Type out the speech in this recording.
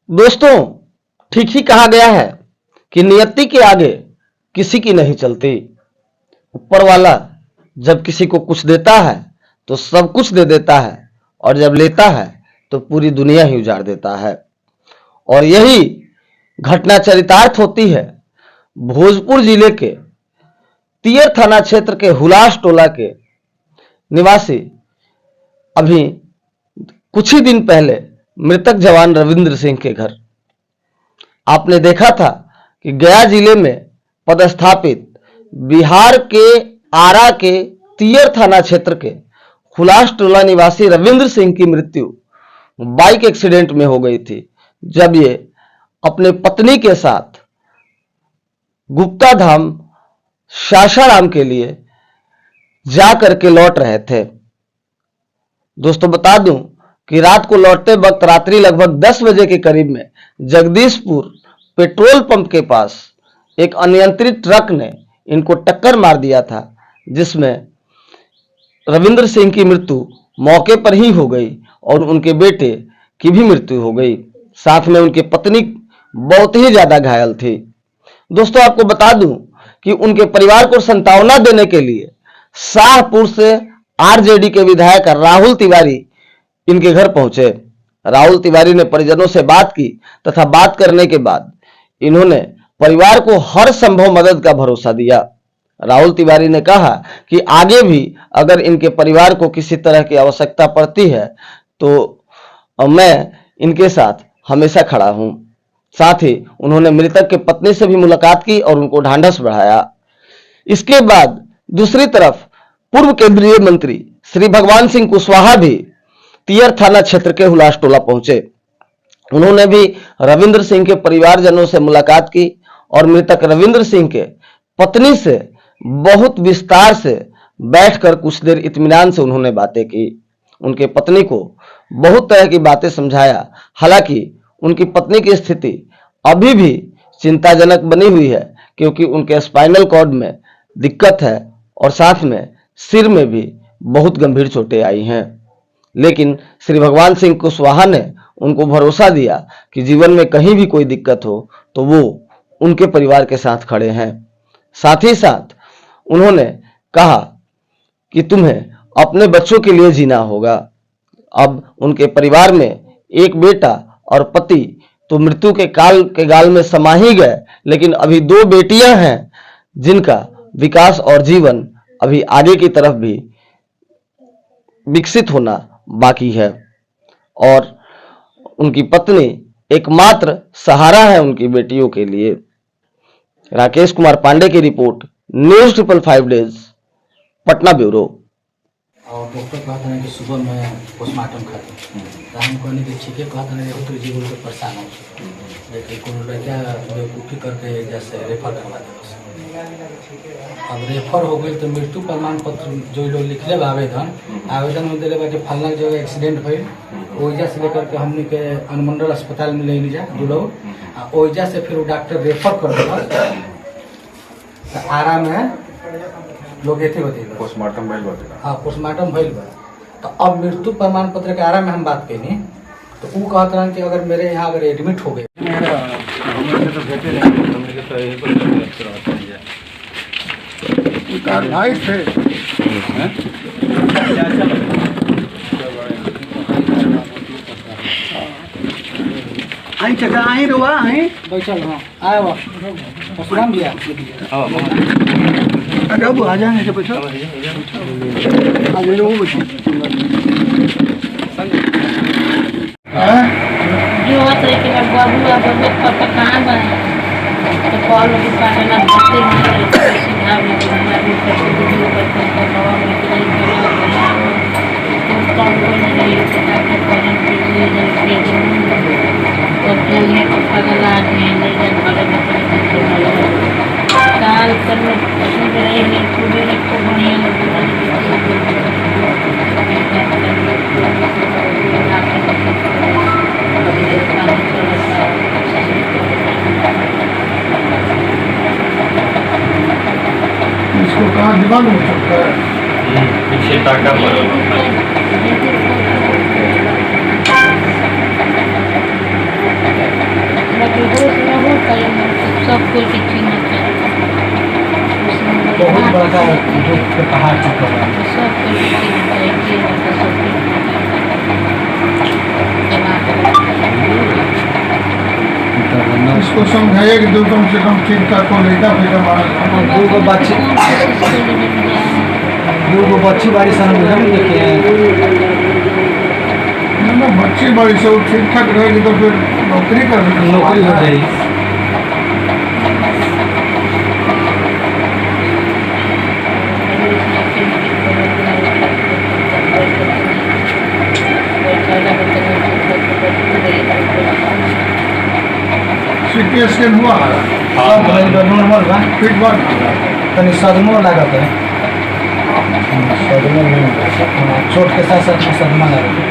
दोस्तों, ठीक ही कहा गया है कि नियति के आगे किसी की नहीं चलती। ऊपर वाला जब किसी को कुछ देता है तो सब कुछ दे देता है, और जब लेता है तो पूरी दुनिया ही उजाड़ देता है। और यही घटना चरितार्थ होती है भोजपुर जिले के तियर थाना क्षेत्र के हुलास टोला के निवासी अभी कुछ ही दिन पहले मृतक जवान रविंद्र सिंह के घर। आपने देखा था कि गया जिले में पदस्थापित बिहार के आरा के तियर थाना क्षेत्र के हुलास टोला निवासी रविंद्र सिंह की मृत्यु बाइक एक्सीडेंट में हो गई थी, जब ये अपने पत्नी के साथ गुप्ता धाम सासाराम के लिए जा करके लौट रहे थे। दोस्तों, बता दूं कि रात को लौटते वक्त रात्रि लगभग 10 बजे के करीब में जगदीशपुर पेट्रोल पंप के पास एक अनियंत्रित ट्रक ने इनको टक्कर मार दिया था, जिसमें रविंद्र सिंह की मृत्यु मौके पर ही हो गई और उनके बेटे की भी मृत्यु हो गई। साथ में उनकी पत्नी बहुत ही ज्यादा घायल थी। दोस्तों, आपको बता दूं कि उनके परिवार को सांत्वना देने के लिए शाहपुर से आरजेडी के विधायक राहुल तिवारी इनके घर पहुंचे। राहुल तिवारी ने परिजनों से बात की तथा बात करने के बाद इन्होंने परिवार को हर संभव मदद का भरोसा दिया। राहुल तिवारी ने कहा कि आगे भी अगर इनके परिवार को किसी तरह की आवश्यकता पड़ती है तो मैं इनके साथ हमेशा खड़ा हूं। साथ ही उन्होंने मृतक के पत्नी से भी मुलाकात की और उनको ढांढस बढ़ाया। इसके बाद दूसरी तरफ पूर्व केंद्रीय मंत्री श्री भगवान सिंह कुशवाहा भी तियर थाना क्षेत्र के हुलास टोला पहुंचे। उन्होंने भी रविंद्र सिंह के परिवारजनों से मुलाकात की और मृतक रविंद्र सिंह के पत्नी से बहुत विस्तार से बैठकर कुछ देर इत्मीनान से उन्होंने बातें की। उनके पत्नी को बहुत तरह की बातें समझाया। हालांकि उनकी पत्नी की स्थिति अभी भी चिंताजनक बनी हुई है, क्योंकि उनके स्पाइनल कॉर्ड में दिक्कत है और साथ में सिर में भी बहुत गंभीर चोटें आई हैं। लेकिन श्री भगवान सिंह कुशवाहा ने उनको भरोसा दिया कि जीवन में कहीं भी कोई दिक्कत हो तो वो उनके परिवार के साथ खड़े हैं। साथ ही साथ उन्होंने कहा कि तुम्हें अपने बच्चों के लिए जीना होगा। अब उनके परिवार में एक बेटा और पति तो मृत्यु के गाल में समा ही गए, लेकिन अभी 2 बेटियां हैं जिनका विकास और जीवन अभी आगे की तरफ भी विकसित होना बाकी है। और उनकी पत्नी एकमात्र सहारा है उनकी बेटियों के लिए। राकेश कुमार पांडे की report, news 555 days, Patna bureau. और डॉक्टर कहते हैं कि सुबह में पोस्टमार्टम खाते तो हम कहने की ठीक है, कहते हैं तो जीवन को परेशान हो लेकिन कोनो लड़का बेवकूफ़ी करके जैसे रेफर करवा दे। अब रेफर हो गई तो मृत्यु प्रमाण पत्र जो लोग लिखले आवेदन में दिले बाटे फलना जगह एक्सीडेंट भइल, ओइजा से लेकर के हमने के अनुमंडल अस्पताल में ले जा दो लोग, ओइजा से फिर वो डॉक्टर रेफर कर दिया तो आराम में लोग एथे बते पोस्टमार्टम भइल बा। हाँ, पोस्टमार्टम भइल बा। तो अब मृत्यु प्रमाण पत्र के आराम में हम बात कैनी तो वो कहते हैं कि अगर मेरे यहाँ अगर एडमिट हो गए आई चका आई रुआ आई बैठल। हाँ, आए वाह परशुराम भैया अरे अब आ जाने से बैठो आ ले लो बैठो जो होता है कि बाबू अब पापा कहाँ गए तो कॉल भी पाटना बसते हैं सुधार में हमारे वीडियो करते हैं तो हम निकल गए तो कॉल नहीं पता कि कॉल के लिए तो अपने पापा का लाड में ले जाने वाले काल कर में पसंद रहे हैं पूरे को बढ़िया इसको कहाँ दिमाग में सकता है पीछे टाका पर सब कोई के चिन्ह बहुत बड़ा दुख के पहाड़ चुका हुआ है। सब कोई के चिन्ह चाहिए मतलब सब इसको समझाइए कि कम से कम ठीक ठाक हो लेता फिर हमारा दो बच्ची बारी सन मुझे नहीं देखे ना बच्ची बड़ी से ठीक ठाक रहेगी तो फिर नौकरी कर नौकरी हो जाएगी। सीटी स्कैन हुआ नॉर्मल बा फिट बात तनी सदमो लागत है। सदमो नहीं चोट के साथ साथ सदमा लागत है।